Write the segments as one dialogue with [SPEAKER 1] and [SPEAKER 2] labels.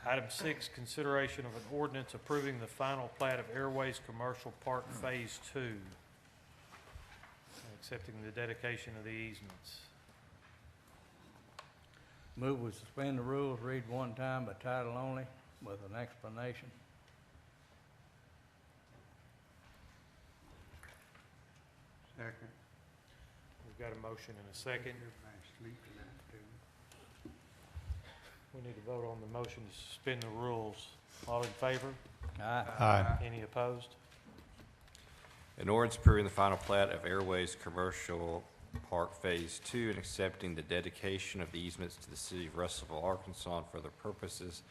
[SPEAKER 1] Item 6, consideration of an ordinance approving the final plat of Airways Commercial Park Phase 2, accepting the dedication of the easements.
[SPEAKER 2] Move we suspend the rules, read one time by title only with an explanation.
[SPEAKER 3] Second.
[SPEAKER 1] We've got a motion and a second.
[SPEAKER 3] Everybody's sleeping now, too.
[SPEAKER 1] We need to vote on the motion to suspend the rules. All in favor?
[SPEAKER 2] Aye.
[SPEAKER 4] Aye.
[SPEAKER 1] Any opposed?
[SPEAKER 5] An ordinance approving the final plat of Airways Commercial Park Phase 2 and accepting the dedication of the easements to the city of Russellville, Arkansas, and for other purposes.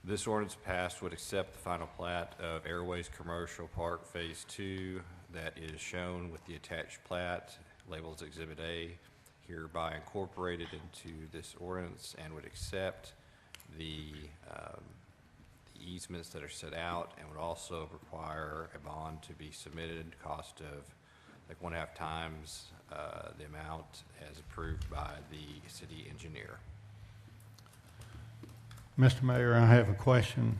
[SPEAKER 5] This ordinance passed would accept the final plat of Airways Commercial Park Phase 2 that is shown with the attached plat labeled as Exhibit A, hereby incorporated into this ordinance, and would accept the easements that are set out, and would also require a bond to be submitted, cost of like 1.5 times the amount as approved by the city engineer.
[SPEAKER 4] Mr. Mayor, I have a question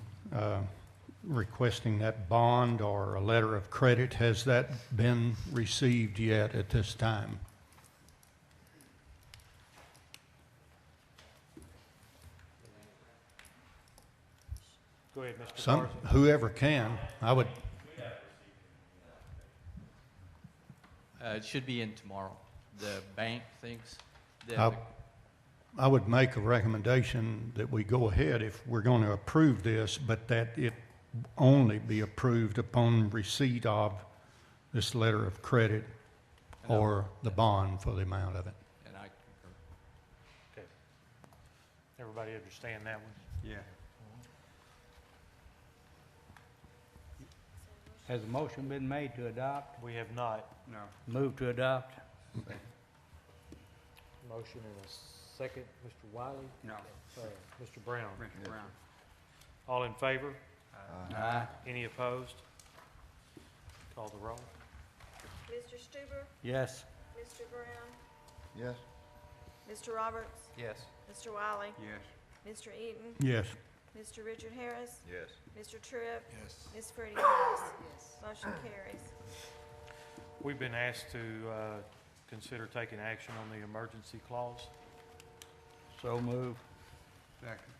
[SPEAKER 4] requesting that bond or a letter of credit. Has that been received yet at this time?
[SPEAKER 1] Go ahead, Mr. Garza.
[SPEAKER 4] Whoever can, I would.
[SPEAKER 6] It should be in tomorrow. The bank thinks that
[SPEAKER 4] I would make a recommendation that we go ahead if we're going to approve this, but that it only be approved upon receipt of this letter of credit or the bond for the amount of it.
[SPEAKER 6] and I concur.
[SPEAKER 1] Okay. Everybody understand that one?
[SPEAKER 3] Yeah.
[SPEAKER 2] Has a motion been made to adopt?
[SPEAKER 1] We have not.
[SPEAKER 3] No.
[SPEAKER 2] Move to adopt.
[SPEAKER 1] Motion and a second. Mr. Wiley?
[SPEAKER 3] No.
[SPEAKER 1] Mr. Brown?
[SPEAKER 3] Mr. Brown.
[SPEAKER 1] All in favor?
[SPEAKER 2] Aye.
[SPEAKER 1] Any opposed? Call the roll.
[SPEAKER 7] Mr. Stuber,
[SPEAKER 2] Yes.
[SPEAKER 7] Mr. Brown,
[SPEAKER 3] Yes.
[SPEAKER 7] Mr. Roberts,
[SPEAKER 6] Yes.
[SPEAKER 7] Mr. Wiley,
[SPEAKER 3] Yes.
[SPEAKER 7] Mr. Eaton,
[SPEAKER 4] Yes.
[SPEAKER 7] Mr. Richard Harris,
[SPEAKER 5] Yes.
[SPEAKER 7] Mr. Tripp,
[SPEAKER 3] Yes.
[SPEAKER 7] Ms. Freddie Harris. Motion carries.
[SPEAKER 1] We've been asked to consider taking action on the emergency clause.
[SPEAKER 2] So move.
[SPEAKER 3] Second.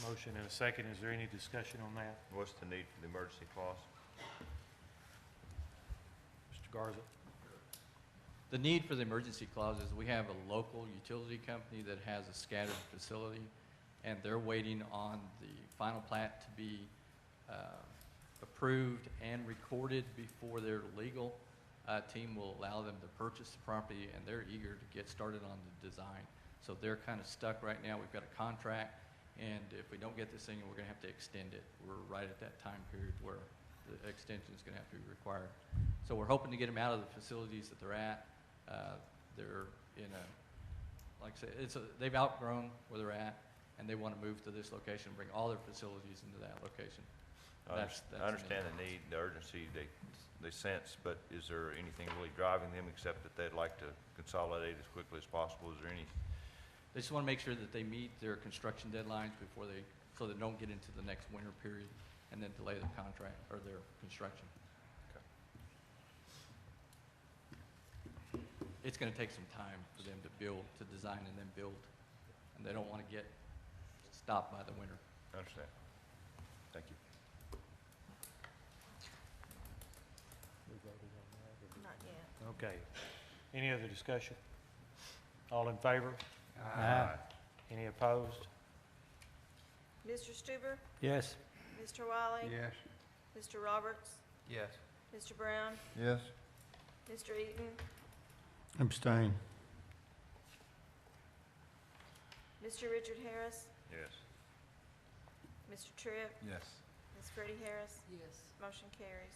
[SPEAKER 1] Motion and a second. Is there any discussion on that?
[SPEAKER 5] What's the need for the emergency clause?
[SPEAKER 1] Mr. Garza?
[SPEAKER 6] The need for the emergency clause is we have a local utility company that has a scattered facility, and they're waiting on the final plat to be approved and recorded before their legal team will allow them to purchase the property, and they're eager to get started on the design. So they're kind of stuck right now. We've got a contract, and if we don't get this thing, we're going to have to extend it. We're right at that time period where the extension is going to have to be required. So we're hoping to get them out of the facilities that they're at. They're in a, like I said, they've outgrown where they're at, and they want to move to this location, bring all their facilities into that location.
[SPEAKER 8] I
[SPEAKER 6] That's
[SPEAKER 8] understand the need, the urgency they sense, but is there anything really driving them except that they'd like to consolidate as quickly as possible? Is there any?
[SPEAKER 6] They just want to make sure that they meet their construction deadlines before so they don't get into the next winter period and then delay the contract or their construction.
[SPEAKER 8] Okay.
[SPEAKER 6] It's going to take some time for them to design and then build, and they don't want to get stopped by the winter.
[SPEAKER 8] I understand. Thank you.
[SPEAKER 7] Not yet.
[SPEAKER 1] Okay. Any other discussion? All in favor?
[SPEAKER 2] Aye.
[SPEAKER 1] Any opposed?
[SPEAKER 7] Mr. Stuber,
[SPEAKER 2] Yes.
[SPEAKER 7] Mr. Wiley,
[SPEAKER 3] Yes.
[SPEAKER 7] Mr. Roberts,
[SPEAKER 6] Yes.
[SPEAKER 7] Mr. Brown,
[SPEAKER 3] Yes.
[SPEAKER 7] Mr. Eaton,
[SPEAKER 4] Abstain.
[SPEAKER 7] Mr. Richard Harris,
[SPEAKER 8] Yes.
[SPEAKER 7] Mr. Tripp,
[SPEAKER 3] Yes.
[SPEAKER 7] Ms. Freddie Harris. Yes. Motion carries.